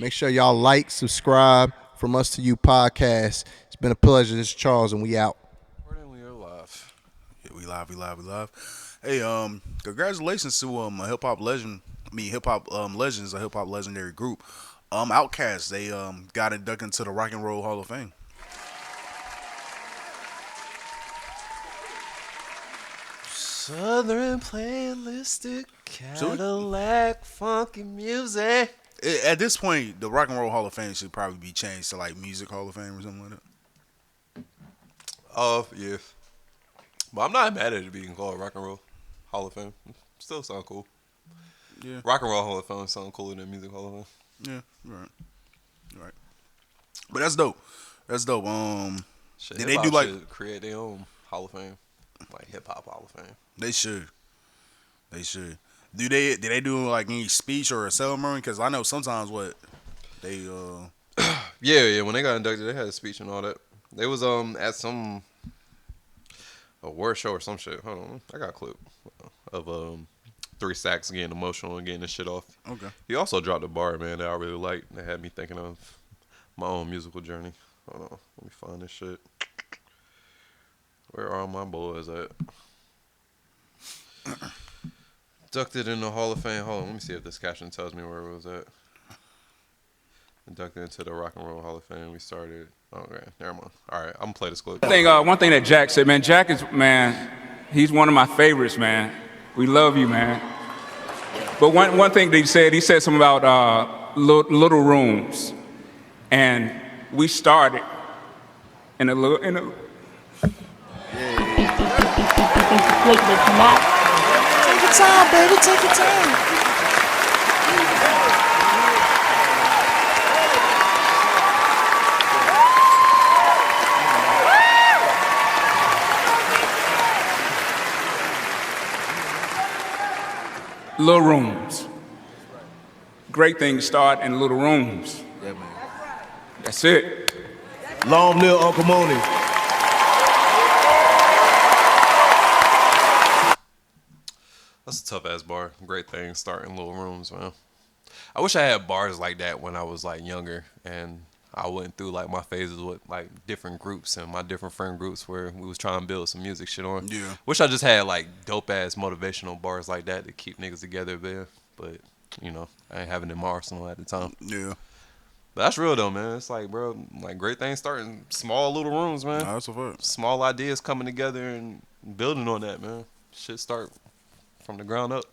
Make sure y'all like, subscribe. From Us to You podcast. It's been a pleasure. This is Charles, and we out. Recording, we are live. Yeah, we live. Hey, congratulations to a hip hop legend. I mean, hip hop legends, a hip hop legendary group. Outkast, they got inducted into the Rock and Roll Hall of Fame. Southern playlistic So Cadillac funky music. at this point, the Rock and Roll Hall of Fame should probably be changed to like Music Hall of Fame or something like that. Oh yeah, but I'm not mad at it being called Rock and Roll Hall of Fame. Still sound cool. Yeah, Rock and Roll Hall of Fame sound cooler than Music Hall of Fame. yeah, you're right. But that's dope. That's dope. Shit, Did they hip-hop do like should create their own Hall of Fame, like Hip Hop Hall of Fame. they should? They should. Did they do like any speech or a ceremony? Because I know sometimes what they Yeah. When they got inducted, they had a speech and all that. They was at some award show or some shit. Hold on, I got a clip of 3 Stacks getting emotional and getting this shit off. okay. He also dropped a bar, man, that I really liked. That had me thinking of my own musical journey. Hold on, let me find this shit. Where are my boys at? Inducted in the Hall of Fame. Hold on, let me see if this caption tells me where it was at. Inducted into the Rock and Roll Hall of Fame. We started. Okay, never mind. All right, I'm gonna play this clip. One thing that Jack said, man, Jack is, man, he's one of my favorites, man. We love you, man. But one thing that he said something about little rooms. And we started in a little, Take your time, baby. Take your time. little rooms. Great thing to start in little rooms. Yeah, man. That's it. Long live Uncle Mooney. That's a tough ass bar. Great thing starting little rooms, man. I wish I had bars like that when I was like younger and I went through like my phases with like different groups and my different friend groups where we was trying to build some music shit on. Yeah. Wish I just had like dope ass motivational bars like that to keep niggas together there. But, you know, I ain't having it in my arsenal at the time. Yeah. But that's real though, man. It's like, bro, like great things starting small little rooms, man. Nah, that's a fact. Small ideas coming together and building on that, man. Shit start from the ground up.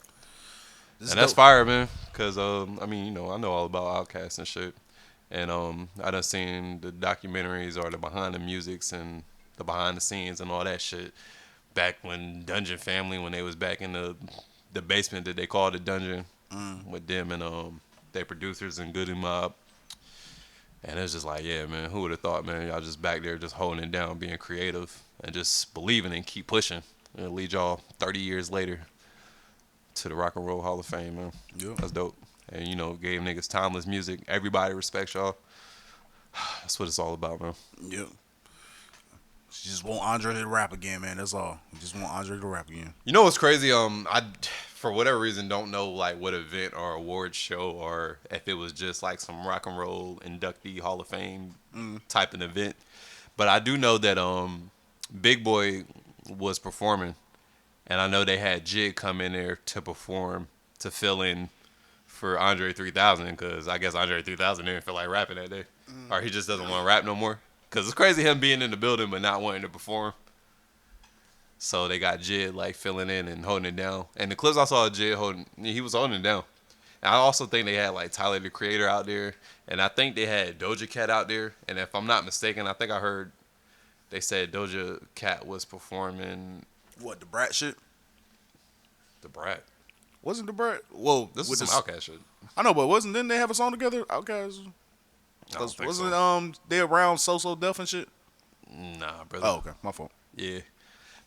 This And that's dope. fire, man. Cause I mean, you know, I know all about Outkast and shit. And I done seen the documentaries or the behind the musics and the behind the scenes and all that shit. Back when Dungeon Family, when they was back in the basement that they called the dungeon with them and their producers and Goody Mob. And it's just like, yeah, man, who would have thought, man, y'all just back there just holding it down, being creative and just believing and keep pushing. And it'll lead y'all 30 years later to the Rock and Roll Hall of Fame, man. Yeah. That's dope. And, you know, gave niggas timeless music. Everybody respects y'all. That's what it's all about, man. Yeah. She just want Andre to rap again, man. That's all. We just want Andre to rap again. You know what's crazy? I, for whatever reason, don't know, like, what event or award show or if it was just, like, some rock and roll inductee Hall of Fame type of event. But I do know that Big Boy was performing. And I know they had Jig come in there to perform, to fill in for Andre 3000, because I guess Andre 3000 didn't feel like rapping that day. Or he just doesn't want to rap no more. Because it's crazy him being in the building but not wanting to perform. So they got Jid like filling in and holding it down. And the clips I saw of Jid he was holding it down. And I also think they had like Tyler the Creator out there. And I think they had Doja Cat out there. And if I'm not mistaken, I think I heard they said Doja Cat was performing What, the Brat shit? The Brat. Wasn't the Brat? Whoa, This with was some Outkast shit. I know, but didn't they have a song together? Outkast. I don't think Wasn't so. they around So Def and shit? Nah, brother. Oh, okay, my fault. Yeah.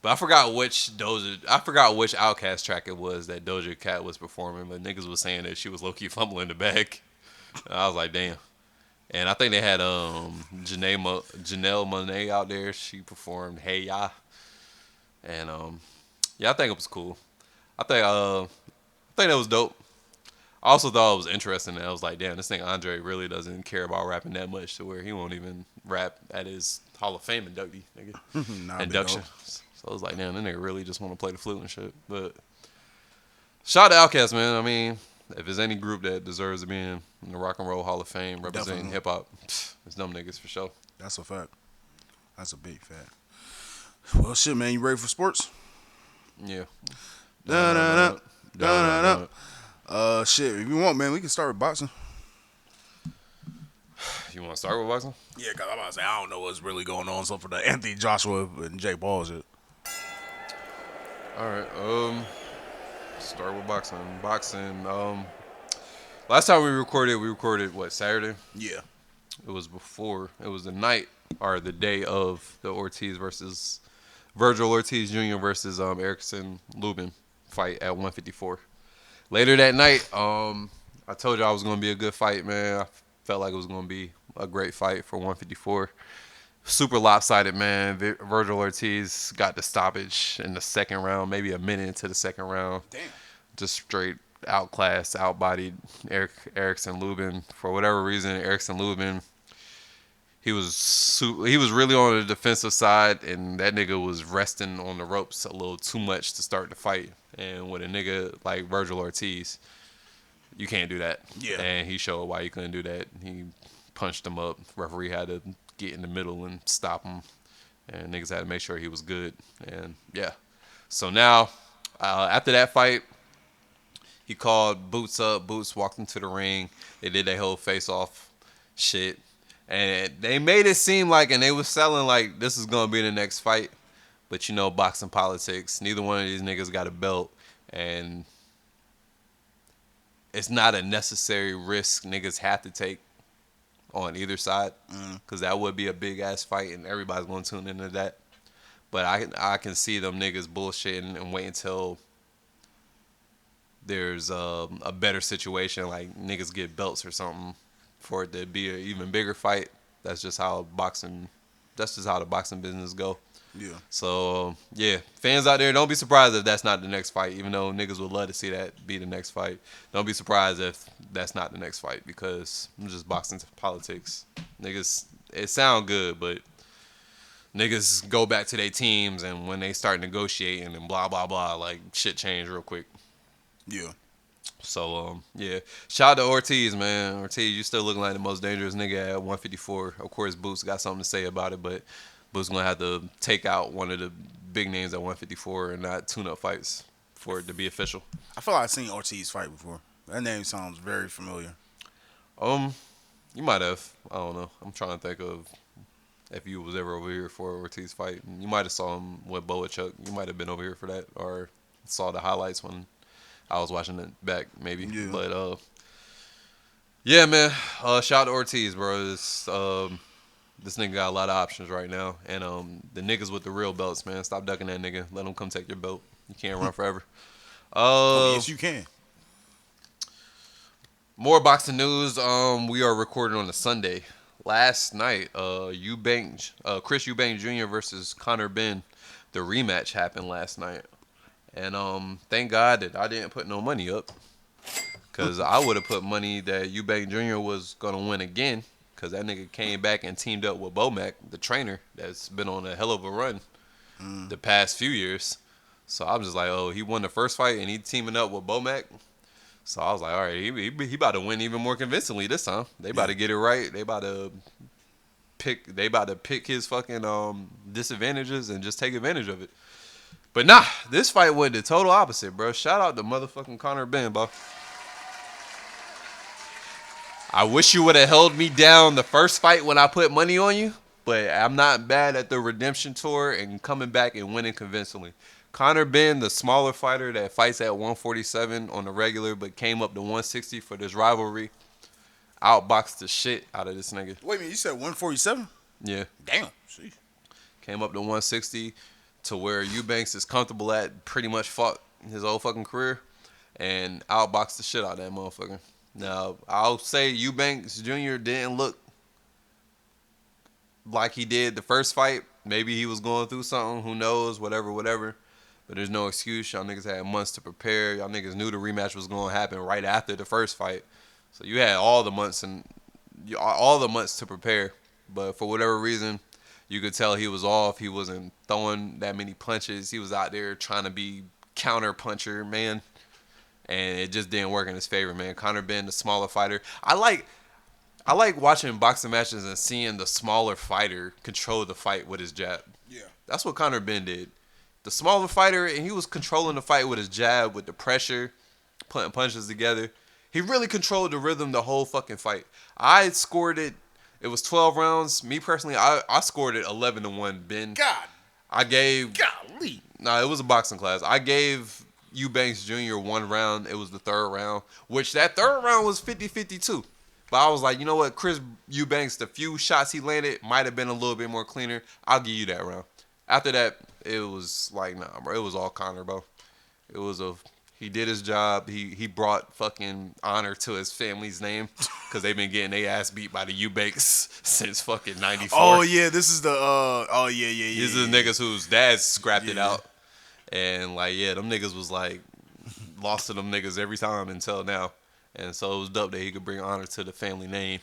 But I forgot which Outkast track it was that Doja Cat was performing, but niggas was saying that she was low key fumbling the bag. I was like, damn. And I think they had Janelle Monáe out there. She performed Hey Ya. And yeah, I think it was cool. I think that was dope. I also thought it was interesting that I was like, damn, this thing Andre really doesn't care about rapping that much to where he won't even rap at his Hall of Fame inductee, nigga. Nah, big Induction. dog. So I was like, damn, that nigga really just want to play the flute and shit. But shout out to Outkast, man. I mean, if there's any group that deserves to be in the Rock and Roll Hall of Fame representing Definitely. hip hop, it's them niggas for sure. That's a fact. That's a big fact. Well, shit, man. You ready for sports? Yeah. Da-da-da. Shit. If you want, man, we can start with boxing. You want to start with boxing? Yeah, cause I'm about to say I don't know what's really going on. So for the Anthony Joshua and Jake Paul shit. All right. Start with boxing. Boxing. Last time we recorded what, Saturday? Yeah. It was before. It was the night or the day of the Ortiz versus Virgil Ortiz Jr. versus Erickson Lubin fight at 154. Later that night, I told you I was gonna be a good fight, man. I felt like it was gonna be a great fight for 154. Super lopsided, man. Virgil Ortiz got the stoppage in the second round, maybe a minute into the second round. Damn. Just straight outclassed, outbodied Erickson Lubin. For whatever reason, Erickson Lubin, he was really on the defensive side, and that nigga was resting on the ropes a little too much to start the fight. And with a nigga like Virgil Ortiz, you can't do that. Yeah. And he showed why you couldn't do that. He punched him up. Referee had to get in the middle and stop him. And niggas had to make sure he was good. And yeah. So now, after that fight, he called Boots up. Boots walked into the ring. They did their whole face-off shit. And they made it seem like, and they was selling like this is going to be the next fight. But you know, boxing politics, neither one of these niggas got a belt. And it's not a necessary risk niggas have to take on either side. Because that would be a big-ass fight, and everybody's going to tune into that. But I can see them niggas bullshitting and wait until there's a better situation, like niggas get belts or something, for it to be an even bigger fight. That's just how the boxing business go. Yeah. So yeah, fans out there, don't be surprised if that's not the next fight. Even though niggas would love to see that be the next fight, don't be surprised if that's not the next fight, because I'm just boxing politics. Niggas, it sound good, but niggas go back to their teams, and when they start negotiating and blah blah blah, like shit change real quick. Yeah. So, yeah. Shout out to Ortiz, man. Ortiz, you still looking like the most dangerous nigga at 154. Of course, Boots got something to say about it, but Boots going to have to take out one of the big names at 154 and not tune-up fights for it to be official. I feel like I've seen Ortiz fight before. That name sounds very familiar. You might have. I don't know. I'm trying to think of if you was ever over here for Ortiz fight. You might have saw him with Boachuk. You might have been over here for that, or saw the highlights when I was watching it back, maybe. Yeah. But yeah, man. Shout out to Ortiz, bro. This nigga got a lot of options right now, and the niggas with the real belts, man, stop ducking that nigga. Let him come take your belt. You can't run forever. Yes, you can. More boxing news. We are recording on a Sunday. Last night, Chris Eubank Jr. versus Conor Benn, the rematch happened last night. And thank God that I didn't put no money up, because I would have put money that Eubank Jr. was going to win again, because that nigga came back and teamed up with Bomac, the trainer, that's been on a hell of a run the past few years. So I was just like, oh, he won the first fight and he teaming up with Bomac. So I was like, all right, he about to win even more convincingly this time. They about to get it right. They about to pick his fucking disadvantages and just take advantage of it. But nah, this fight went the total opposite, bro. Shout out to motherfucking Conor Benn, bro. I wish you would have held me down the first fight when I put money on you, but I'm not bad at the redemption tour and coming back and winning convincingly. Conor Benn, the smaller fighter that fights at 147 on the regular but came up to 160 for this rivalry, outboxed the shit out of this nigga. Wait a minute, you said 147? Yeah. Damn. Sheesh. Came up to 160 to where Eubanks is comfortable at, pretty much fought his whole fucking career, and outboxed the shit out of that motherfucker. Now, I'll say Eubanks Jr. didn't look like he did the first fight. Maybe he was going through something. Who knows? Whatever. But there's no excuse. Y'all niggas had months to prepare. Y'all niggas knew the rematch was going to happen right after the first fight. So you had all the months to prepare. But for whatever reason, you could tell he was off. He wasn't throwing that many punches. He was out there trying to be counter puncher, man. And it just didn't work in his favor, man. Conor Benn, the smaller fighter. I like watching boxing matches and seeing the smaller fighter control the fight with his jab. Yeah. That's what Conor Benn did. The smaller fighter, and he was controlling the fight with his jab, with the pressure, putting punches together. He really controlled the rhythm the whole fucking fight. I scored it. It was 12 rounds. Me personally, I scored it 11-1. Ben. Golly. Nah, it was a boxing class. I gave Eubanks Jr. one round. It was the third round, which that third round was 50-50 too. But I was like, you know what, Chris Eubanks, the few shots he landed might have been a little bit more cleaner. I'll give you that round. After that, it was like, nah, bro. It was all Conor, bro. He did his job. He brought fucking honor to his family's name because they've been getting their ass beat by the Eubanks since fucking 94. Oh yeah, this is the These are the niggas whose dads scrapped it out. And like, yeah, them niggas was like lost to them niggas every time until now. And so it was dope that he could bring honor to the family name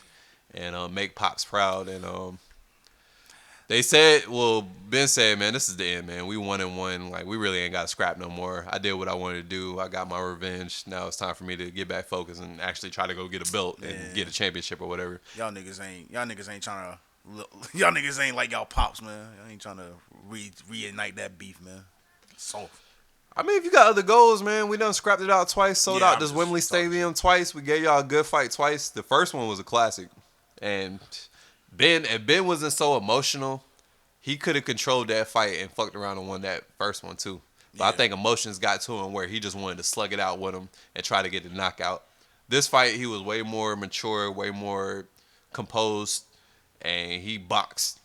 and make Pops proud. And they said, well, Ben said, man, this is the end, man. We 1-1. Like, we really ain't got to scrap no more. I did what I wanted to do. I got my revenge. Now it's time for me to get back focused and actually try to go get a belt and get a championship or whatever. Y'all niggas ain't trying to. Y'all niggas ain't like y'all pops, man. Y'all ain't trying to reignite that beef, man. Soft. I mean, if you got other goals, man, we done scrapped it out twice, sold out this I'm Wembley just talking. Stadium twice. We gave y'all a good fight twice. The first one was a classic. And if Ben wasn't so emotional, he could have controlled that fight and fucked around and won that first one too. But I think emotions got to him where he just wanted to slug it out with him and try to get the knockout. This fight, he was way more mature, way more composed, and he boxed.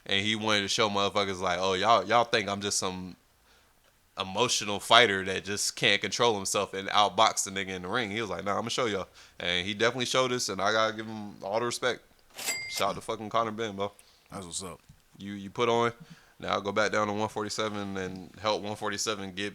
And he wanted to show motherfuckers like, oh, y'all think I'm just some emotional fighter that just can't control himself and outbox the nigga in the ring. He was like, nah, I'm gonna show y'all. And he definitely showed us, and I gotta give him all the respect. Shout out to fucking Conor Benn, bro. That's what's up. You put on. Now I'll go back down to 147 and help 147 get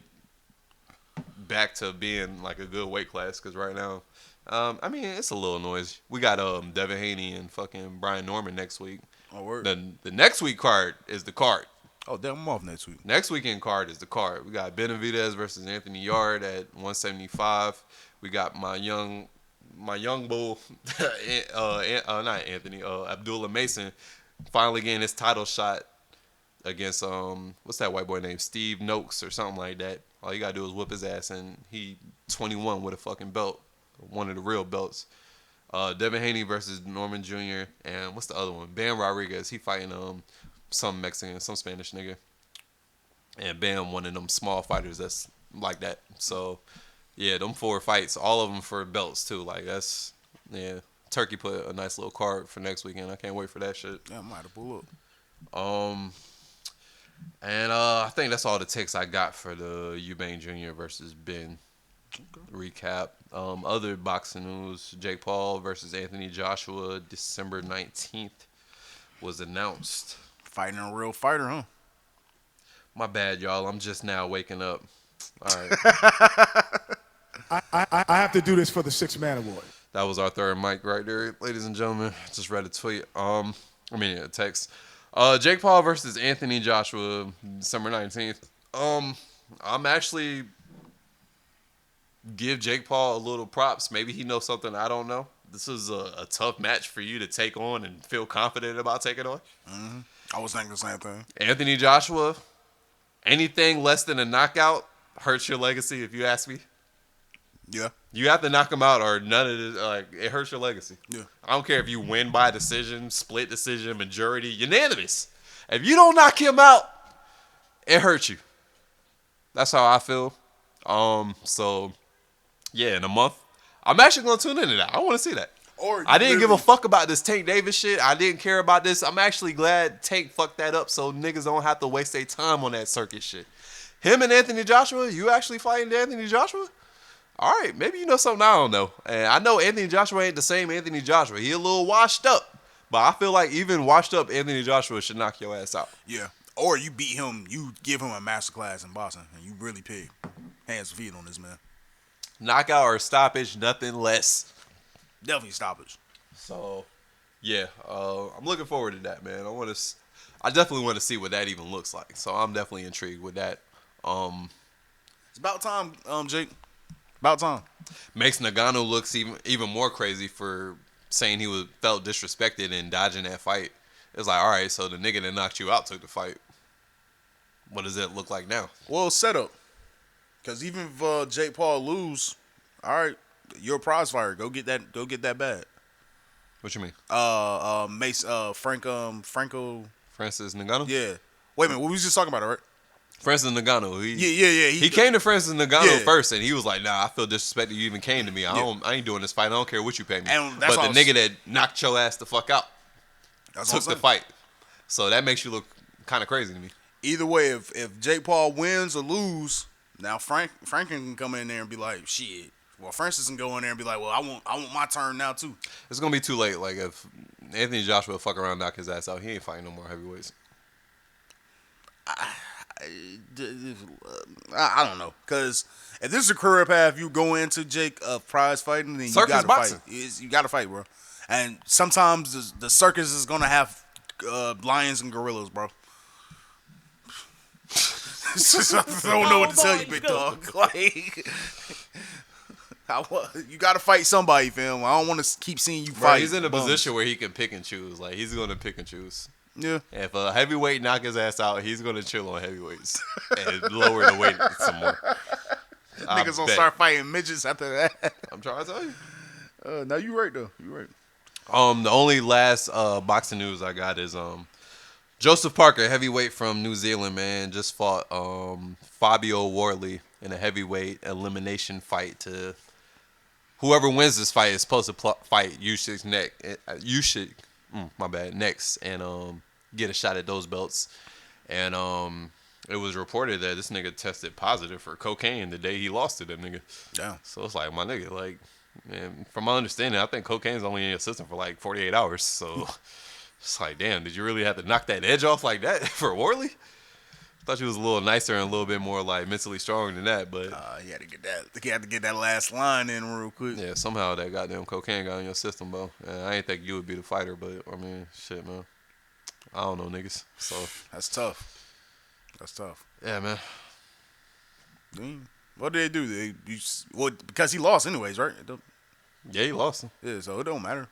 back to being like a good weight class. Because right now, I mean, it's a little noise. We got Devin Haney and fucking Brian Norman next week. Oh, word. The next week card is the card. Oh, damn, I'm off next week. Next weekend card is the card. We got Benavidez versus Anthony Yard at 175. We got my young bull, not Anthony, Abdullah Mason, finally getting his title shot against what's that white boy named Steve Noakes or something like that. All you gotta do is whip his ass, and he 21 with a fucking belt, one of the real belts. Devin Haney versus Norman Jr. and what's the other one? Bam Rodriguez. He fighting some Mexican, some Spanish nigga. And Bam, one of them small fighters that's like that. So, yeah, them 4 fights, all of them for belts, too. Like, that's, yeah. Turkey put a nice little card for next weekend. I can't wait for that shit. Yeah, I might have to pull up. And I think that's all the takes I got for the Eubank Jr. versus Ben recap. Other boxing news, Jake Paul versus Anthony Joshua, December 19th was announced. Fighting a real fighter, huh? My bad, y'all. I'm just now waking up. All right. I have to do this for the 6-man award. That was our third mic right there, ladies and gentlemen. Just read a tweet. A text. Jake Paul versus Anthony Joshua, December 19th. I'm actually give Jake Paul a little props. Maybe he knows something I don't know. This is a tough match for you to take on and feel confident about taking on. Mm-hmm. I was thinking the same thing. Anthony Joshua, anything less than a knockout hurts your legacy, if you ask me. Yeah. You have to knock him out, or none of this. Like, it hurts your legacy. Yeah. I don't care if you win by decision, split decision, majority, unanimous. If you don't knock him out, it hurts you. That's how I feel. So yeah, in a month, I'm actually gonna tune into that. I want to see that. Or I didn't give a fuck about this Tank Davis shit. I didn't care about this. I'm actually glad Tank fucked that up so niggas don't have to waste their time on that circuit shit. Him and Anthony Joshua, you actually fighting Anthony Joshua? All right, maybe you know something I don't know. And I know Anthony Joshua ain't the same Anthony Joshua. He a little washed up. But I feel like even washed up Anthony Joshua should knock your ass out. Yeah. Or you beat him, you give him a masterclass in boxing, and you really pick hands and feet on this man. Knockout or stoppage, nothing less. Definitely stoppage. So, yeah, I'm looking forward to that, man. I definitely want to see what that even looks like. So I'm definitely intrigued with that. It's about time, Jake. About time. Makes Nagano looks even more crazy for saying he felt disrespected and dodging that fight. It's like, all right, so the nigga that knocked you out took the fight. What does it look like now? Well, setup. Because even if Jake Paul lose, all right, you're a prize fighter. Go get that bag. What you mean? Franco. Francis Ngannou? Yeah. Wait a minute. We was just talking about it, right? Francis Ngannou. Yeah. He came to Francis Ngannou Yeah. first, and he was like, "Nah, I feel disrespected. You even came to me. I ain't doing this fight. I don't care what you pay me." And that's but the all- nigga that knocked your ass the fuck out That's what took I'm the saying. fight. So that makes you look kind of crazy to me. Either way, if Jake Paul wins or lose, now Franklin can come in there and be like, shit. Well, Francis can go in there and be like, well, I want my turn now too. It's gonna be too late. Like if Anthony Joshua fuck around, knock his ass out, he ain't fighting no more heavyweights. I don't know, because if this is a career path you go into, Jake, of prize fighting, then Circus you gotta boxing. fight. You gotta fight, bro. And sometimes the circus is gonna have lions and gorillas, bro. I don't know what to tell you, big dog. Like, you gotta fight somebody, fam. I don't want to keep seeing you Bro, fight. he's in a bums. position where he can pick and choose. Like he's gonna pick and choose. Yeah. If a heavyweight knock his ass out, he's gonna chill on heavyweights and lower the weight some more. I Niggas gonna bet. start fighting midgets after that. I'm trying to tell you. No, you right though. You right. The only last boxing news I got is Joseph Parker, heavyweight from New Zealand, man, just fought Fabio Worley in a heavyweight elimination fight. To whoever wins this fight is supposed to fight Usyk next and get a shot at those belts. And it was reported that this nigga tested positive for cocaine the day he lost to that nigga. Damn. So it's like, my nigga, like, man, from my understanding, I think cocaine's only in your system for like 48 hours. So it's like, damn, did you really have to knock that edge off like that for Worley? Thought you was a little nicer and a little bit more like mentally strong than that, but He had to get that. He had to get that last line in real quick. yeah, somehow that goddamn cocaine got in your system, bro. And I ain't think you would be the fighter, but I mean, shit, man. I don't know, niggas. So That's tough. That's tough. yeah, man. Damn. What did they do? Because he lost anyways, right? Yeah, he lost him. Yeah, so it don't matter.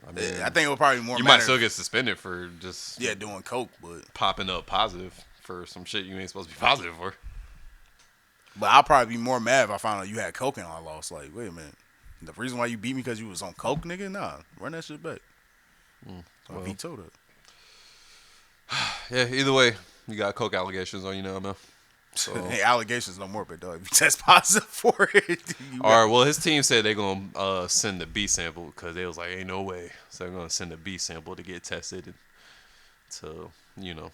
I mean, I think it would probably more you matter. might still get suspended for just doing coke, but popping up positive for some shit you ain't supposed to be positive for. I'll probably be more mad if I found out you had coke and I lost. Like, wait a minute, the reason why you beat me because you was on coke, nigga? Nah, run that shit back. well. I veto that. Yeah, either way, you got coke allegations on you now, man. So, Hey, allegations no more, but dog, if you test positive for it, all right, well, his team said they're going to send the B sample because they was like, ain't no way. So they're going to send the B sample to get tested and to,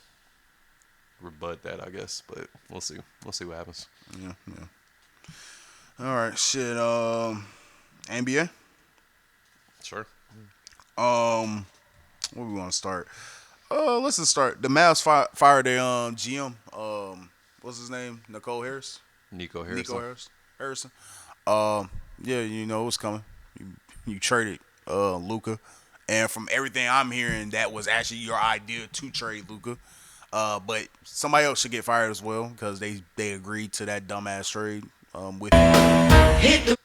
rebut that, I guess. But we'll see. We'll see what happens. Yeah. All right, shit. NBA. Sure. Where we want to start? Let's just start. The Mavs fired their GM. What's his name? Nico Harrison. Harrison. Yeah, you know what's coming. You traded Luka, and from everything I'm hearing, that was actually your idea to trade Luka. But somebody else should get fired as well because they agreed to that dumbass trade with. Hit the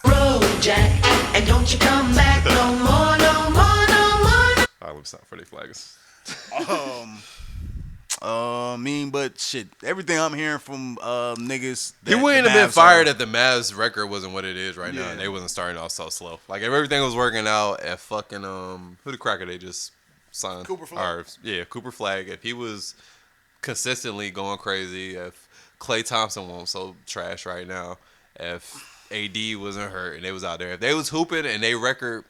road, Jack, and don't you come back no more, no more, no more. All right, let me stop for the flags. But shit, everything I'm hearing from niggas. He that wouldn't the have been Mavs fired are- if the Mavs record wasn't what it is right now, Yeah. and they wasn't starting off so slow. Like if everything was working out at fucking who the cracker they just signed? Cooper Flag. Cooper Flag. If he was consistently going crazy, if Klay Thompson won't so trash right now, if AD wasn't hurt and they was out there, if they was hooping and they record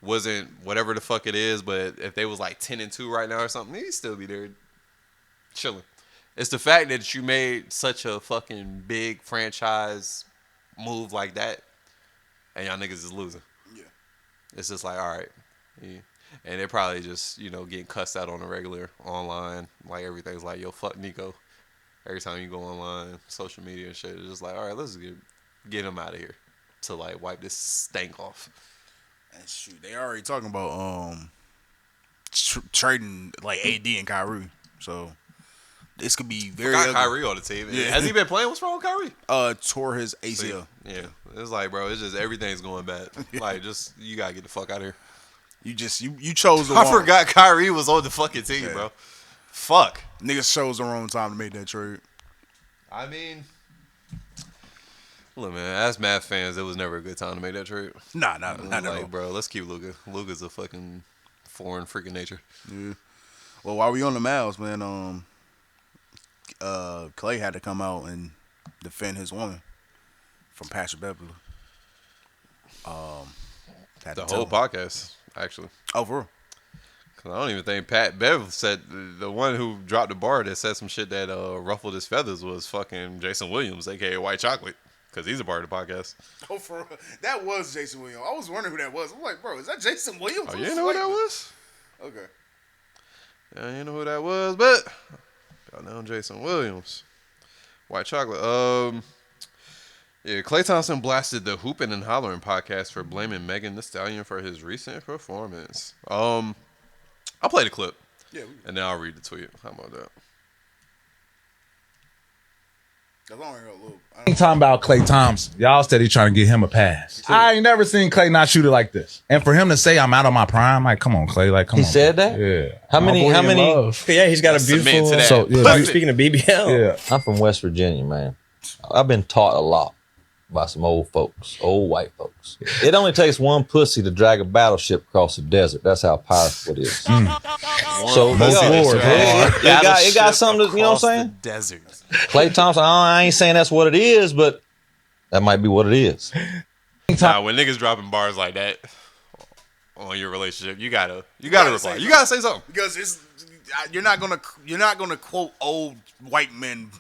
wasn't whatever the fuck it is, but if they was like 10-2 right now or something, he'd still be there chilling. It's the fact that you made such a fucking big franchise move like that, and y'all niggas is losing. Yeah. It's just like, all right. And they're probably just, getting cussed out on the regular online. Like, everything's like, yo, fuck Nico. Every time you go online, social media and shit, it's just like, all right, let's get him out of here to, like, wipe this stank off. And shoot, they already talking about trading, like, AD and Kyrie. So, this could be very Got ugly. Kyrie on the team. Yeah. Has he been playing? What's wrong with Kyrie? Tore his ACL. Yeah. It's like, bro, it's just everything's going bad. Like, just, you got to get the fuck out of here. You chose the I wrong. forgot Kyrie was on the fucking team, Yeah. bro. Fuck. Niggas chose the wrong time to make that trade. I mean, look, man, as Mavs fans, it was never a good time to make that trade. Nah, not at all. Like, bro, let's keep Luka. Luka's a fucking foreign freaking nature. Yeah. Well, while we on the Mavs, man, Clay had to come out and defend his woman from Patrick Beverly. Had The to whole tell him. podcast, actually. Oh, for real? Cause I don't even think Pat Bev said, the one who dropped the bar that said some shit that ruffled his feathers was fucking Jason Williams, aka White Chocolate, because he's a part of the podcast. Oh, for real? That was Jason Williams. I was wondering who that was. I'm like, bro, is that Jason Williams? Oh, you didn't know who that was? Okay. Yeah, you know who that was, but y'all know Jason Williams. White Chocolate. Yeah, Klay Thompson blasted the Hoopin' and Hollering podcast for blaming Megan Thee Stallion for his recent performance. I'll play the clip. Yeah. And then I'll read the tweet. How about that? Talking about Klay Thompson. Y'all steady trying to get him a pass. I ain't never seen Klay not shoot it like this. And for him to say I'm out of my prime, like, come on, Klay. Like, come on. He said that? Yeah. How My many? boy How in many? love. Yeah, he's got a Submit beautiful. to that. So, yeah, Speaking of BBL, Yeah. I'm from West Virginia, man. I've been taught a lot by some old folks, old white folks. It only takes one pussy to drag a battleship across the desert. That's how powerful it is. So Most yeah, Lord, it got something to, you know what I'm saying? The desert. Klay Thompson, I ain't saying that's what it is, but that might be what it is. Nah, when niggas dropping bars like that on your relationship, you gotta reply. You gotta say something. Because you're not gonna quote old white men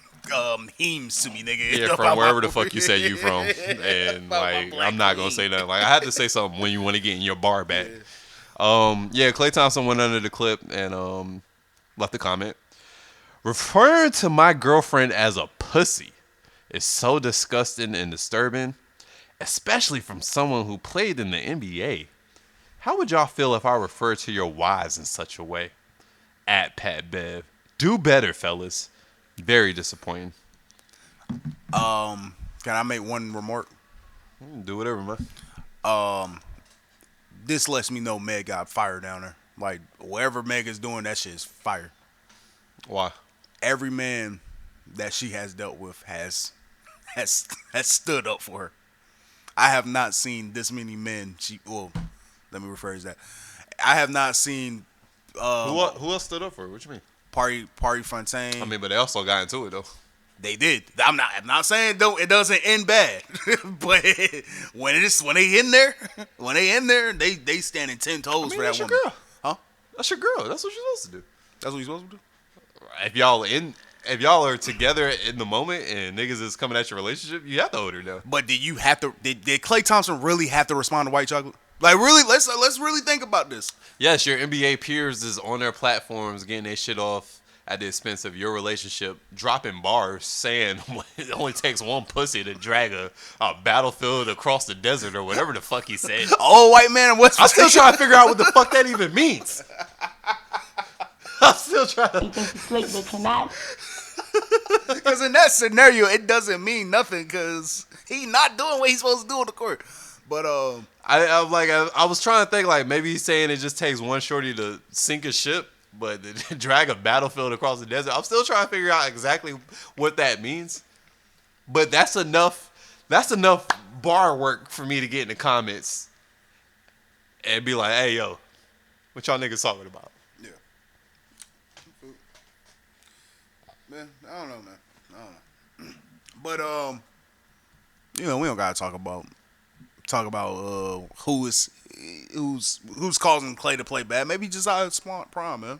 hymns to me, nigga. Yeah, About from my- wherever the fuck you say you from, and About my like black I'm not gonna queen. say nothing. Like I have to say something when you want to get in your bar back. Yeah, Klay Thompson went under the clip and left a comment. Referring to my girlfriend as a pussy is so disgusting and disturbing, especially from someone who played in the NBA. How would y'all feel if I referred to your wives in such a way? At Pat Bev. Do better, fellas. Very disappointing. Can I make one remark? Do whatever, man. This lets me know Meg got fire down there. Like whatever Meg is doing, that shit is fire. Why? Every man that she has dealt with has stood up for her. I have not seen this many men. Let me rephrase that. I have not seen Who else stood up for her? What you mean? Party Fontaine. I mean, but they also got into it though. They did. I'm not saying it doesn't end bad, but when they in there, they standing 10 toes for that that's your woman. girl. Huh? That's your girl. That's what you're supposed to do. That's what you supposed to do. If y'all are together in the moment and niggas is coming at your relationship, you have to hold her down. But did you have to? Did Klay Thompson really have to respond to White Chocolate? Like really? Let's really think about this. Yes, your NBA peers is on their platforms getting their shit off at the expense of your relationship, dropping bars saying it only takes one pussy to drag a battlefield across the desert or whatever the fuck he said. Old white man in West I'm still Virginia. trying to figure out what the fuck that even means. I'm still trying to. You think you slick but cannot? Because in that scenario, it doesn't mean nothing because he not doing what he's supposed to do on the court. But I was trying to think like maybe he's saying it just takes one shorty to sink a ship, but to drag a battlefield across the desert. I'm still trying to figure out exactly what that means. But that's enough bar work for me to get in the comments and be like, hey yo, what y'all niggas talking about? yeah, man, I don't know, man. I don't know. But we don't gotta talk about who's causing Klay to play bad. Maybe just out of his prime, man.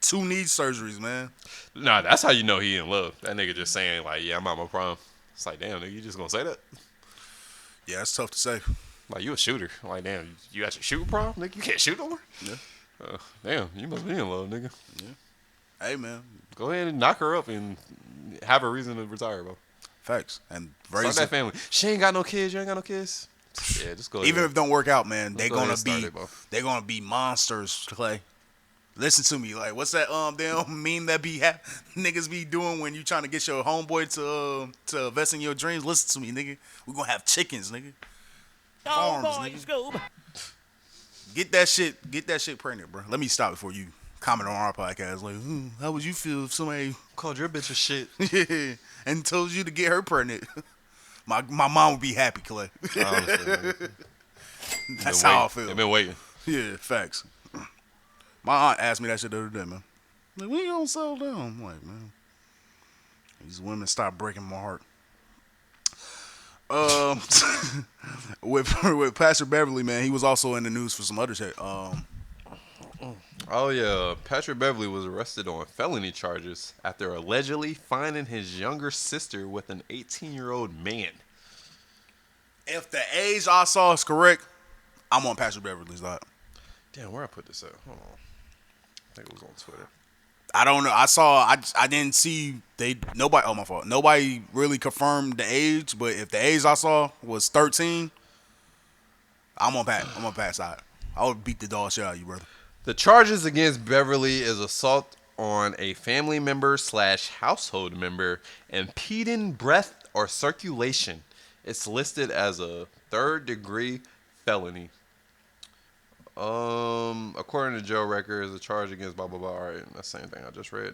2 knee surgeries, man. Nah, that's how you know he in love. That nigga just saying like, yeah, I'm out my prime. It's like, damn, nigga, you just gonna say that? Yeah, that's tough to say. Like, you a shooter. Like, damn, you got your shooting problem? Nigga, you can't shoot no more? Yeah. Damn, you must be in love, nigga. Hey, man. Go ahead and knock her up and have a reason to retire, bro. Facts. And Start raise that it. family. She ain't got no kids. You ain't got no kids. Yeah, just go ahead. Even if it don't work out, man, they go ahead gonna and start be it, bro. they gonna be monsters, Clay. Listen to me, like what's that damn meme that niggas be doing when you trying to get your homeboy to invest in your dreams? Listen to me, nigga. We gonna have chickens, nigga. Farms, nigga. Get that shit pregnant, bro. Let me stop before you comment on our podcast. Like, how would you feel if somebody Called your bitch a shit. yeah, and told you to get her pregnant? My mom would be happy, Clay. Honestly, That's how I feel. They've been waiting. Yeah, facts. My aunt asked me that shit the other day, man. Like, when you gonna settle down? I'm like, man, these women stop breaking my heart. With Pastor Beverly, man, he was also in the news for some other shit. Oh, yeah. Patrick Beverly was arrested on felony charges after allegedly finding his younger sister with an 18-year-old man. If the age I saw is correct, I'm on Pastor Beverly's side. Damn, where I put this at? Hold on. I think it was on Twitter. I don't know. I didn't see nobody. Oh, my fault. Nobody really confirmed the age, but if the age I saw was 13, I'm on Pat's side. I would beat the dog shit out of you, brother. The charges against Beverly is assault on a family member / household member, impeding breath or circulation. It's listed as a 3rd-degree felony. According to Joe Records, the charge against blah blah blah. All right, that's the same thing I just read.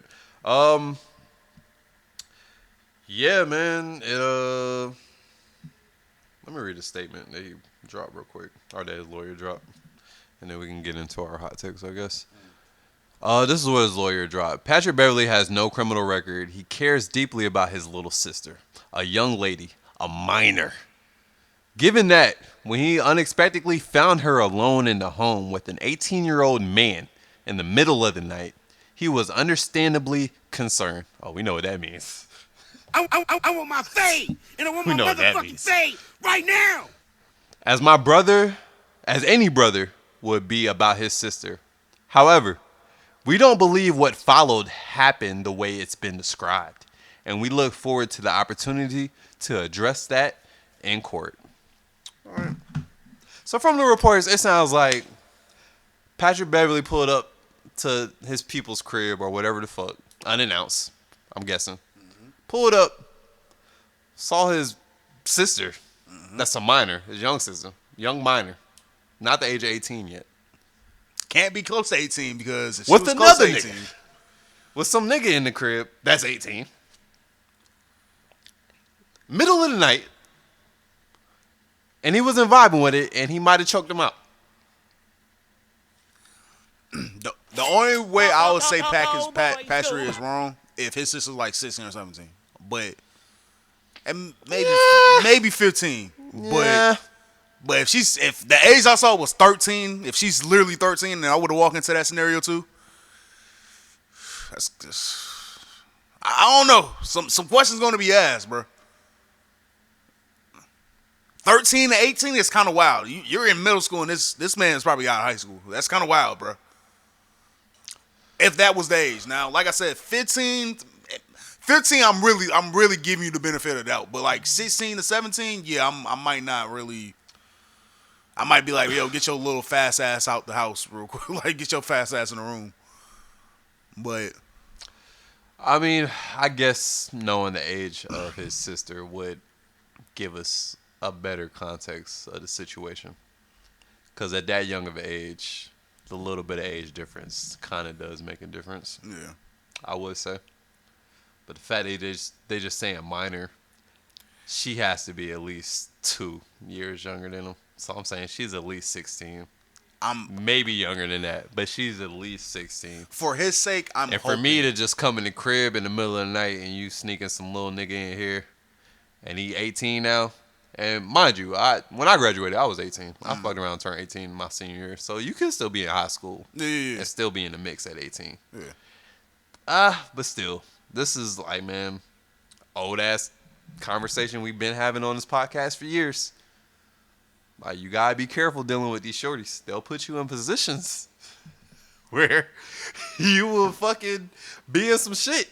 Yeah, man. Let me read a statement that he dropped real quick, or that his lawyer dropped, and then we can get into our hot takes, I guess. This is what his lawyer dropped. Patrick Beverly has no criminal record. He cares deeply about his little sister, a young lady, a minor. Given that, when he unexpectedly found her alone in the home with an 18-year-old man in the middle of the night, he was understandably concerned. Oh, we know what that means. I want my fade, and I want We my know what that motherfucking means. fade right now. As my brother, as any brother would be about his sister. However, we don't believe what followed happened the way it's been described, and we look forward to the opportunity to address that in court. All right. So from the reports, it sounds like Patrick Beverly pulled up to his people's crib or whatever the fuck, unannounced, I'm guessing. Pulled up, saw his sister. That's a minor, his young sister, young minor, not the age of 18 yet. Can't be close to 18 because if she With was close to another 18, nigga. With some nigga in the crib, that's 18. Middle of the night. And he wasn't vibing with it, and he might have choked him out. the only way I would say Pastor is wrong if his sister's like 16 or 17, but and maybe 15. Yeah. But if the age I saw was 13, if she's literally 13, then I would have walked into that scenario too. That's just, I don't know. Some questions gonna be asked, bro. 13 to 18 is kind of wild. You're in middle school and this man is probably out of high school. That's kind of wild, bro. If that was the age. Now, like I said, 15, I'm really giving you the benefit of the doubt. But like 16 to 17, yeah, I might not really. I might be like, yo, get your little fast ass out the house real quick. Like, get your fast ass in the room. But I mean, I guess knowing the age of his sister would give us a better context of the situation. Because at that young of an age, the little bit of age difference kind of does make a difference. yeah, I would say. But the fact they just saying minor, she has to be at least 2 years younger than him. So I'm saying she's at least 16. I'm maybe younger than that, but she's at least 16. For his sake, I'm And for me to just come in the crib in the middle of the night and you sneaking some little nigga in here, and he 18 now, and mind you, when I graduated, I was 18. I fucked around and turned 18 in my senior year. So you can still be in high school and still be in the mix at 18. Yeah. But still, this is like, man, old ass conversation we've been having on this podcast for years. Like, you gotta be careful dealing with these shorties. They'll put you in positions where you will fucking be in some shit.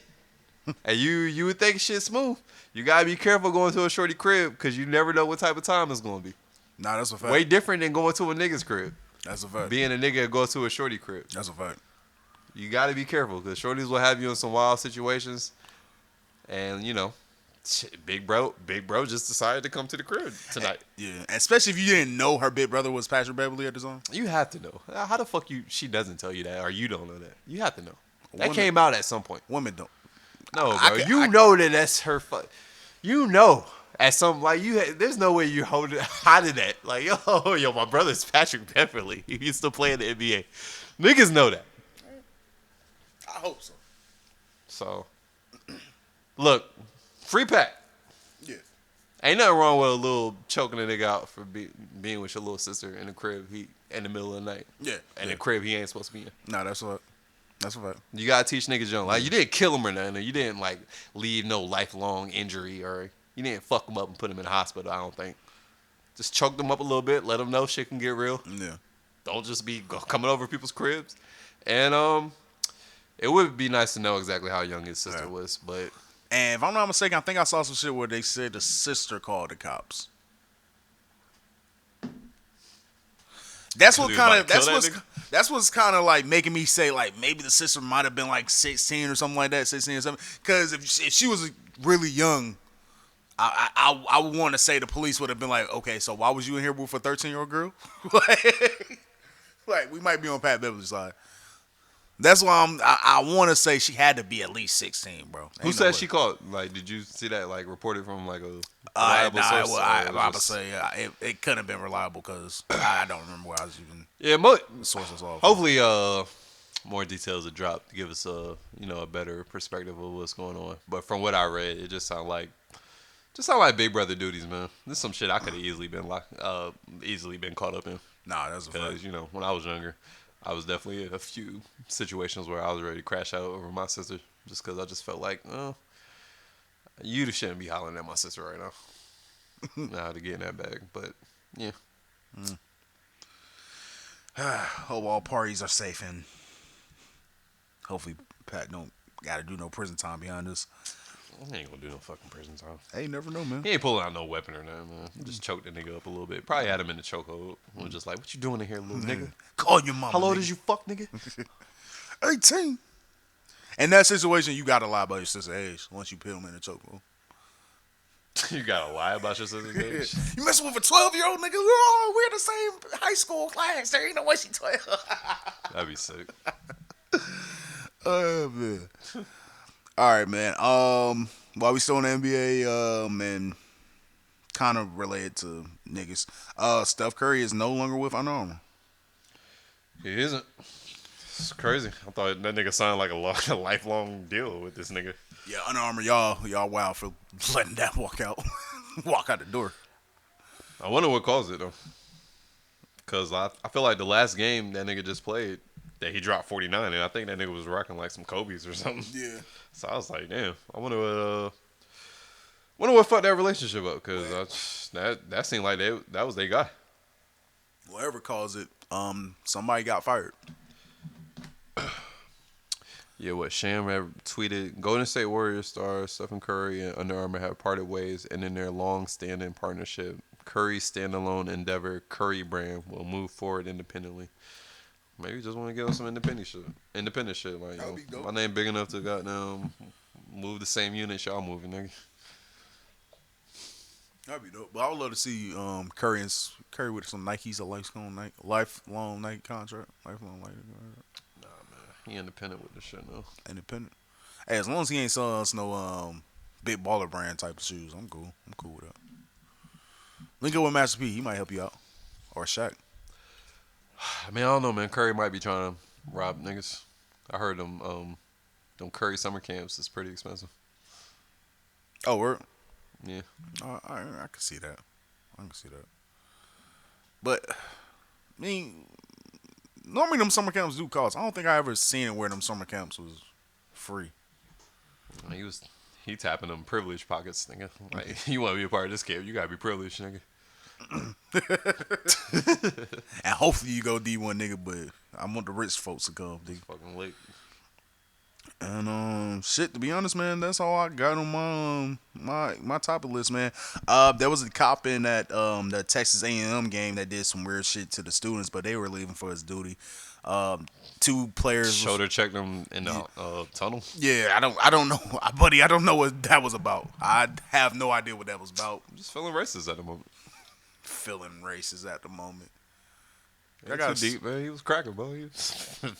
And you would think shit's smooth. You gotta be careful going to a shorty crib because you never know what type of time it's gonna be. Nah, that's a fact. Way different than going to a nigga's crib. That's a fact. Being a nigga that goes to a shorty crib. That's a fact. You gotta be careful because shorties will have you in some wild situations. And, you know, shit, big bro just decided to come to the crib tonight. Yeah, especially if you didn't know her big brother was Patrick Beverly at the time. You have to know. How the fuck she doesn't tell you that or you don't know that? You have to know. That Women- came out at some point. Women don't. No, bro. Know that that's her. You know, at some like there's no way you hiding that. Like yo, my brother's Patrick Beverly. He used to play in the NBA. Niggas know that. I hope so. So, look, free Pat. Yeah. Ain't nothing wrong with a little choking a nigga out for being with your little sister in the crib. He in the middle of the night. Yeah. In the crib he ain't supposed to be in. Nah, that's what. That's a fact. You gotta teach niggas young. Like you didn't kill him or nothing. Or you didn't like leave no lifelong injury or you didn't fuck him up and put him in the hospital. I don't think. Just choke them up a little bit. Let them know shit can get real. Yeah. Don't just be coming over people's cribs. And it would be nice to know exactly how young his sister was. But And if I'm not mistaken, I think I saw some shit where they said the sister called the cops. That's what kind of that's what's kind of like making me say like maybe the sister might have been like 16 or something like that, 16 or something. Because if she was really young, I would want to say the police would have been like, okay, so why was you in here with a 13-year-old girl? like we might be on Pat Beverly's side. That's why I want to say she had to be at least 16, bro. who said she called? Like, did you see that like reported from like a reliable source? I'm about to say it couldn't have been reliable because I don't remember where I was even. Yeah, sources off. Hopefully, more details are dropped to give us a better perspective of what's going on. But from what I read, it just sound like Big Brother duties, man. This is some shit I could have easily been caught up in. Nah, that's a fact. Because when I was younger, I was definitely in a few situations where I was ready to crash out over my sister, just because I just felt like, you shouldn't be hollering at my sister right now. Now to get in that bag, but yeah. Hope all parties are safe and hopefully Pat don't gotta do no prison time behind this. He ain't gonna do no fucking prison time. Hey, you never know, man. He ain't pulling out no weapon or nothing, man. Just choked the nigga up a little bit. Probably had him in the chokehold. Was just like, what you doing in here, little nigga? Call your mama. How old nigga. is you, fuck nigga? 18. In that situation, you gotta lie about your sister's age once you put him in the chokehold. You gotta lie about your sister's age? You messing with a 12-year-old nigga? Oh, we're the same high school class. There ain't no way she 12. That'd be sick. Oh man. All right, man. While we still in the NBA, and kind of related to niggas, Steph Curry is no longer with Under Armour. He isn't. It's crazy. I thought that nigga signed like a lifelong deal with this nigga. Yeah, Under Armour, y'all wild for letting that walk out the door. I wonder what caused it though. Cause I feel like the last game that nigga just played, that he dropped 49, and I think that nigga was rocking like some Kobe's or something. Yeah. So I was like, damn. I wonder what fucked that relationship up. Cause that seemed like that was their guy. Whatever caused it, somebody got fired. Yeah, what Sham had tweeted: Golden State Warriors star Stephen Curry and Under Armour have parted ways, and in their long-standing partnership, Curry's standalone endeavor, Curry Brand, will move forward independently. Maybe you just want to get on some independent shit. Like, That'd be dope. My name big enough to goddamn move the same unit y'all moving, nigga. That'd be dope. But I would love to see Curry with some Nikes, a lifelong Nike contract. Lifelong Nike contract. He independent with the shit now. Independent. Hey, as long as he ain't selling us no big baller brand type of shoes, I'm cool. I'm cool with that. Link up with Master P. He might help you out. Or Shaq. I mean, I don't know, man. Curry might be trying to rob niggas. I heard them Curry summer camps is pretty expensive. Oh, word? Yeah. I can see that. But, I mean, normally them summer camps do cost. I don't think I ever seen it where them summer camps was free. He tapping them privileged pockets, nigga. Like, you want to be a part of this camp, you gotta be privileged, nigga. And hopefully you go D1, nigga, but I want the rich folks to come, nigga. Fucking late. And shit, to be honest, man, that's all I got on my topic list, man. There was a cop in that Texas A&M game that did some weird shit to the students, but they were leaving for his duty. 2 players Shoulder checked them in the tunnel. Yeah, I don't know, buddy. I don't know what that was about. I have no idea what that was about. I'm just feeling racist at the moment. Feeling racist at the moment. I got too deep, man. He was cracking, bro. He was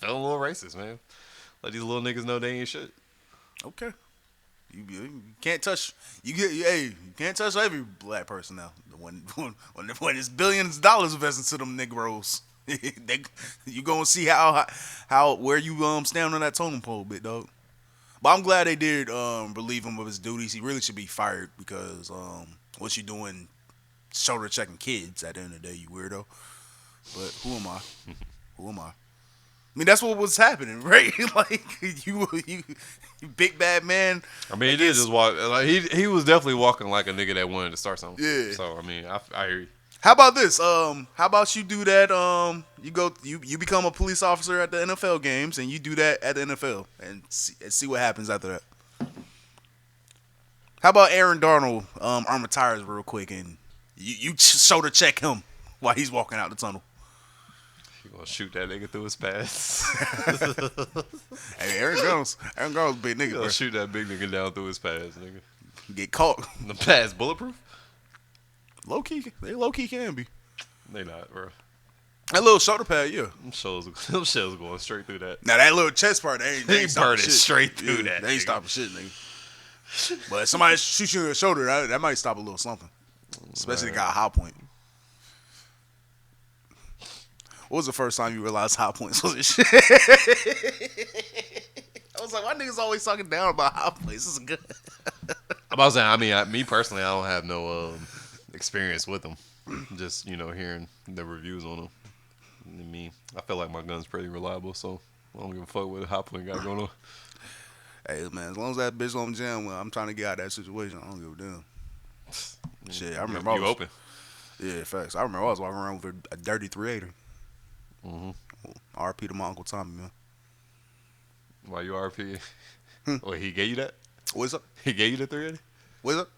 feeling a little racist, man. Let these little niggas know they ain't shit. Okay. You can't touch you can't touch every black person now. When it's billions of dollars invested to them Negroes, you gonna see how where you stand on that totem pole, big dog. But I'm glad they did relieve him of his duties. He really should be fired because what you doing shoulder checking kids at the end of the day, you weirdo. But who am I? Who am I? I mean, that's what was happening, right? Like you big bad man. I mean, he did just walk. Like he was definitely walking like a nigga that wanted to start something. Yeah. So I mean, I hear you. How about this? How about you do that? You become a police officer at the NFL games, and you do that at the NFL, and see what happens after that. How about Aaron Darnold arm the tires real quick, and you shoulder check him while he's walking out the tunnel. You gonna shoot that nigga through his pass? Hey, Aaron Darnold's a big nigga, You bro. gonna shoot that big nigga down through his pass, nigga? Get caught. The pass bulletproof? Low key can be. They not, bro. That little shoulder pad, yeah. Them shells going straight through that. Now that little chest part, they ain't stopping burning shit. straight through that, They ain't nigga. stopping shit, nigga. But if somebody shoots you in the shoulder, that might stop a little something. Especially if they got a high point. What was the first time you realized high points was this shit? I was like, why niggas always talking down about high points? This is good. I'm about to say, I mean, me personally, I don't have no experience with them. Just, hearing the reviews on them. I feel like my gun's pretty reliable, so I don't give a fuck what a high point got going on. Hey, man, as long as that bitch don't jam, well, I'm trying to get out of that situation. I don't give a damn. Shit, I remember You open. Yeah, facts. I remember I was walking around with a dirty 380. RP to my Uncle Tommy, man. Why you RP? Wait, he gave you that? What's up? He gave you the 380? What's up?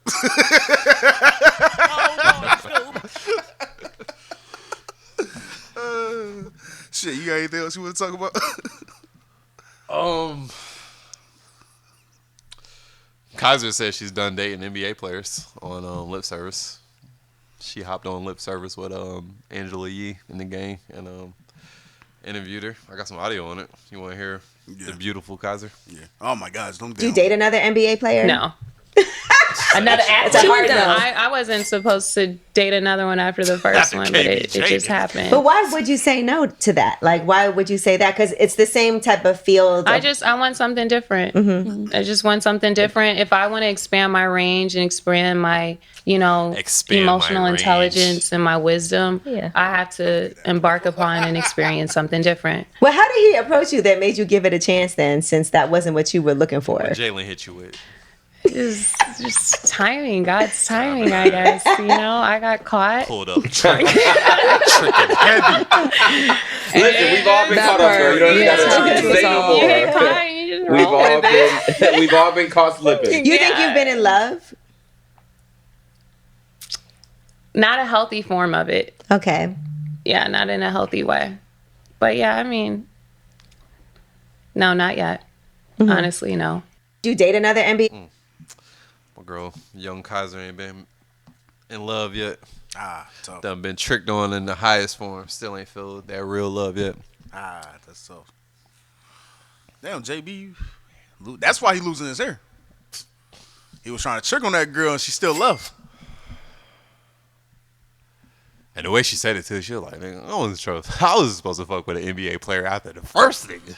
Shit, you got anything else you want to talk about? Kaiser says she's done dating NBA players on lip service. She hopped on lip service with Angela Yee in the game and interviewed her. I got some audio on it. You want to hear the beautiful Kaiser? Yeah. Oh my gosh, don't Do you date another NBA player? No. Another It's athlete? hard no. I wasn't supposed to date another one after the first one, but it just happened. But why would you say no to that? Like, why would you say that? Because it's the same type of field. I want something different. Mm-hmm. I just want something different. If I want to expand my range and expand my, emotional intelligence and my wisdom, I have to embark upon and experience something different. Well, how did he approach you that made you give it a chance then, since that wasn't what you were looking for? What Jalen hit you with? Just timing, God's timing, I guess. I got caught. Pulled up. Listen, we've all been caught up, girl. You don't even gotta say no more. You get caught, you just roll with it. We've all been caught slipping. You think you've been in love? Not a healthy form of it. Okay. Yeah, not in a healthy way. But yeah, I mean, no, not yet. Mm-hmm. Honestly, no. Do you date another NBA? My girl, young Kaiser, ain't been in love yet. Tough. Done been tricked on in the highest form. Still ain't feel that real love yet. That's tough. Damn, JB. That's why he losing his hair. He was trying to trick on that girl, and she still left. And the way she said it too, she was like, "Nigga, I was supposed to fuck with an NBA player after the first nigga."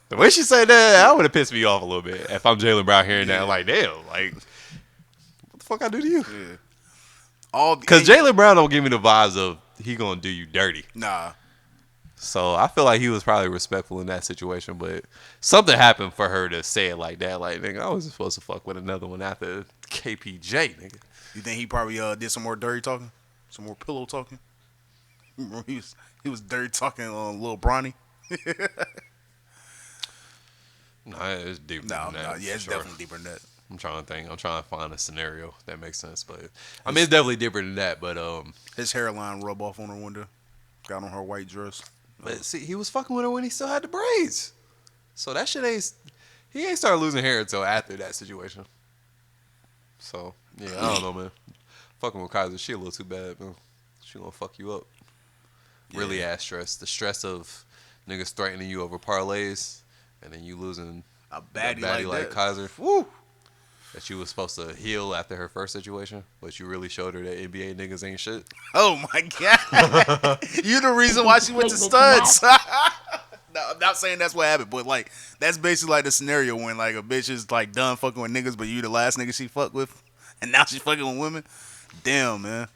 The way she said that would have pissed me off a little bit. If I'm Jaylen Brown hearing that, like, damn, like, what the fuck I do to you? Yeah. Because Jaylen Brown don't give me the vibes of he gonna do you dirty. Nah. So I feel like he was probably respectful in that situation, but something happened for her to say it like that. Like, nigga, I wasn't supposed to fuck with another one after KPJ, nigga. You think he probably did some more dirty talking? Some more pillow talking. Remember he was dirty talking on Lil Bronny. Nah, it's deeper than that. Yeah, it's sure. definitely deeper than that. I'm trying to think. I'm trying to find a scenario that makes sense, but I mean it's definitely deeper than that. But his hairline rub off on her window, got on her white dress. But see, he was fucking with her when he still had the braids, so that shit he ain't started losing hair until after that situation. So yeah, I don't know, man. Fucking with Kaiser, she a little too bad, man. She gonna fuck you up. Really ass stress. The stress of niggas threatening you over parlays, and then you losing a baddie like that. Kaiser. Woo! That you was supposed to heal after her first situation, but you really showed her that NBA niggas ain't shit. Oh my god! You the reason why she went to studs. No, I'm not saying that's what happened, but like that's basically like the scenario when like a bitch is like done fucking with niggas, but you the last nigga she fucked with, and now she's fucking with women. Damn, man.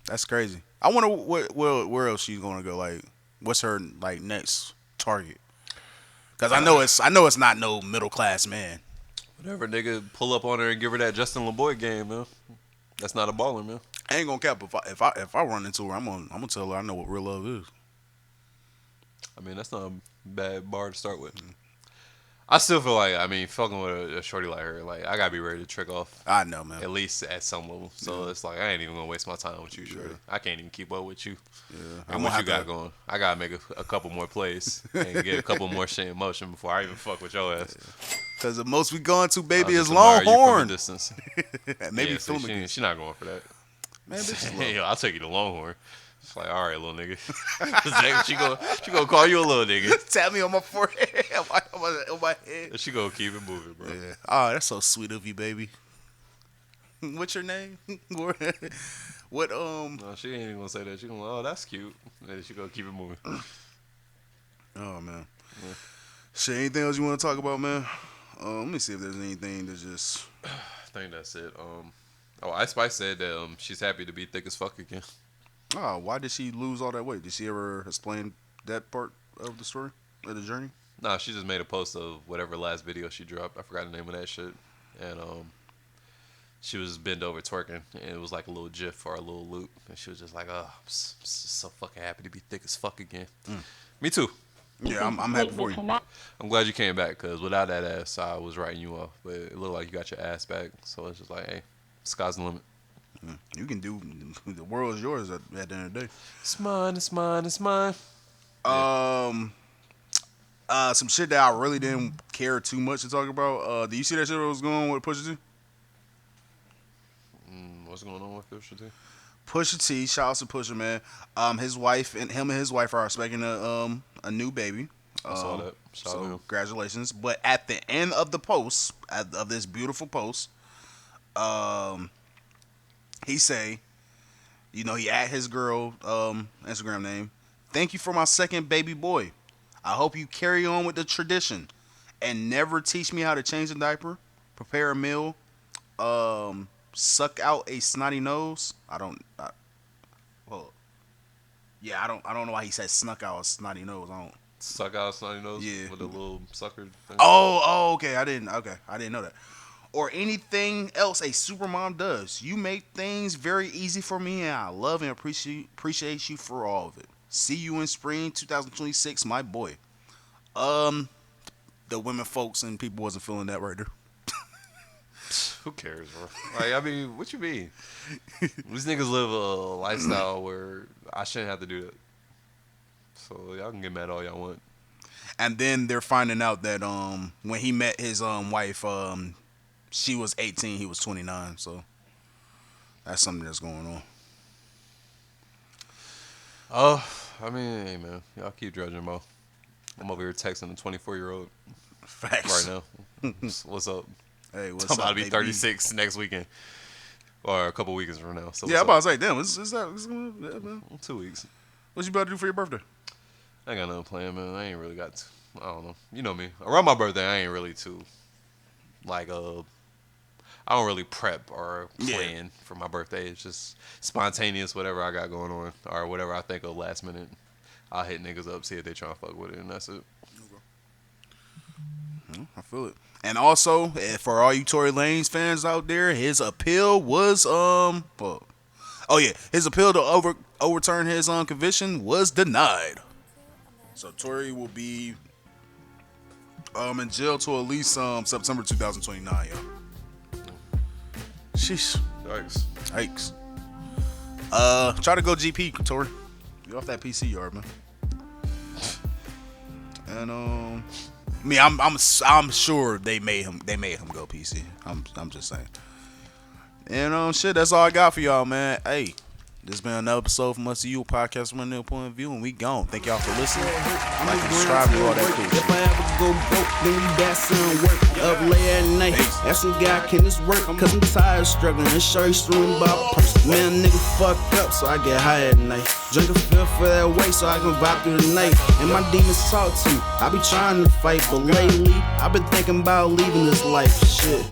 That's crazy. I wonder where else she's gonna go. Like, what's her like next target? Because I know it's not no middle class man. Whatever, nigga, pull up on her and give her that Justin LeBoy game, man. That's not a baller, man. I ain't gonna cap if I run into her, I'm gonna tell her I know what real love is. I mean, that's not a bad bar to start with. I still feel like, I mean, fucking with a shorty like her, like, I gotta be ready to trick off. I know, man. At least at some level. So it's like, I ain't even gonna waste my time with you, shorty. I can't even keep up with you. Yeah. And what you got going? I gotta make a couple more plays and get a couple more shit in motion before I even fuck with your ass. Because the most we going to, baby, is admire you from a Longhorn. distance. Maybe yeah, she not going for that. Man, bitch, hey, I'll take you to Longhorn. It's like, all right, little nigga. she gonna call you a little nigga. Tap me on my forehead, on my head. She gonna keep it moving, bro. Yeah. Oh, that's so sweet of you, baby. What's your name? What No, she ain't even gonna say that. She gonna, oh, that's cute. And then she gonna keep it moving. Oh man. Yeah. Shit, anything else you want to talk about, man? Let me see if there's anything that's just. I think that's it. Ice Spice said that she's happy to be thick as fuck again. Oh, why did she lose all that weight? Did she ever explain that part of the story, of the journey? Nah, she just made a post of whatever last video she dropped. I forgot the name of that shit. And she was bent over twerking, and it was like a little gif or a little loop. And she was just like, oh, I'm so fucking happy to be thick as fuck again. Me too. Yeah, I'm happy for you. I'm glad you came back, because without that ass, I was writing you off. But it looked like you got your ass back. So it's just like, hey, sky's the limit. You can do, the world is yours at the end of the day. It's mine, it's mine, it's mine. Some shit that I really didn't care too much to talk about. Do you see that shit that was going on with Pusha T? What's going on with Pusha T? Pusha T, shout out to Pusha, man. His wife and his wife are expecting a new baby. I saw that. Shout out to him. Congratulations. But at the end of the post, of this beautiful post, he say, he at his girl Instagram name, "Thank you for my second baby boy. I hope you carry on with the tradition and never teach me how to change a diaper, prepare a meal, suck out a snotty nose." I don't know why he said snuck out a snotty nose. I don't suck out a snotty nose. Yeah. With a little sucker thing. Oh, okay. I didn't know that. Or anything else a supermom does. You make things very easy for me, and I love and appreciate you for all of it. See you in spring 2026, my boy. The women folks and people wasn't feeling that right there. Who cares, bro? Like, I mean, what you mean? These niggas live a lifestyle where I shouldn't have to do that. So y'all can get mad all y'all want. And then they're finding out that when he met his wife, she was 18, he was 29. So that's something that's going on. Oh, I mean, hey man, y'all keep judging, bro. I'm over here texting a 24-year-old. Facts. Right now. What's up? Hey, what's I'm about up, to be 36 next weekend. Or a couple weekends from now. So yeah, I'm about to say, damn, is that, yeah, man. 2 weeks. What you about to do for your birthday? I ain't got nothing planned, man. I ain't really got I don't know. You know me. Around my birthday, I ain't really too, like, I don't really prep or plan for my birthday. It's just spontaneous, whatever I got going on, or whatever I think of last minute. I'll hit niggas up, see if they trying to fuck with it, and that's it. I feel it. And also, for all you Tory Lanez fans out there, his appeal was Oh yeah, his appeal to overturn his conviction was denied. So Tory will be in jail till at least September 2029. Yo. Sheesh. Yikes. Try to go GP, Tory. Get off that PC yard, man. And I mean, I'm sure they made him go PC. I'm just saying. And shit, that's all I got for y'all, man. Hey, this been another episode from Us to You podcast from a point of view, and we gone. Thank y'all for listening. Like and subscribe to all that cool shit. If I ever go broke, then we back some work up late at night. Ask some guy, can this work? Cause I'm tired of struggling and sure he's streaming about purse. Man, nigga fuck up, so I get high at night. Drink a fifth for that way so I can vibe through the night. And my demons talk to me. I be trying to fight, but lately I've been thinking about leaving this life. Shit.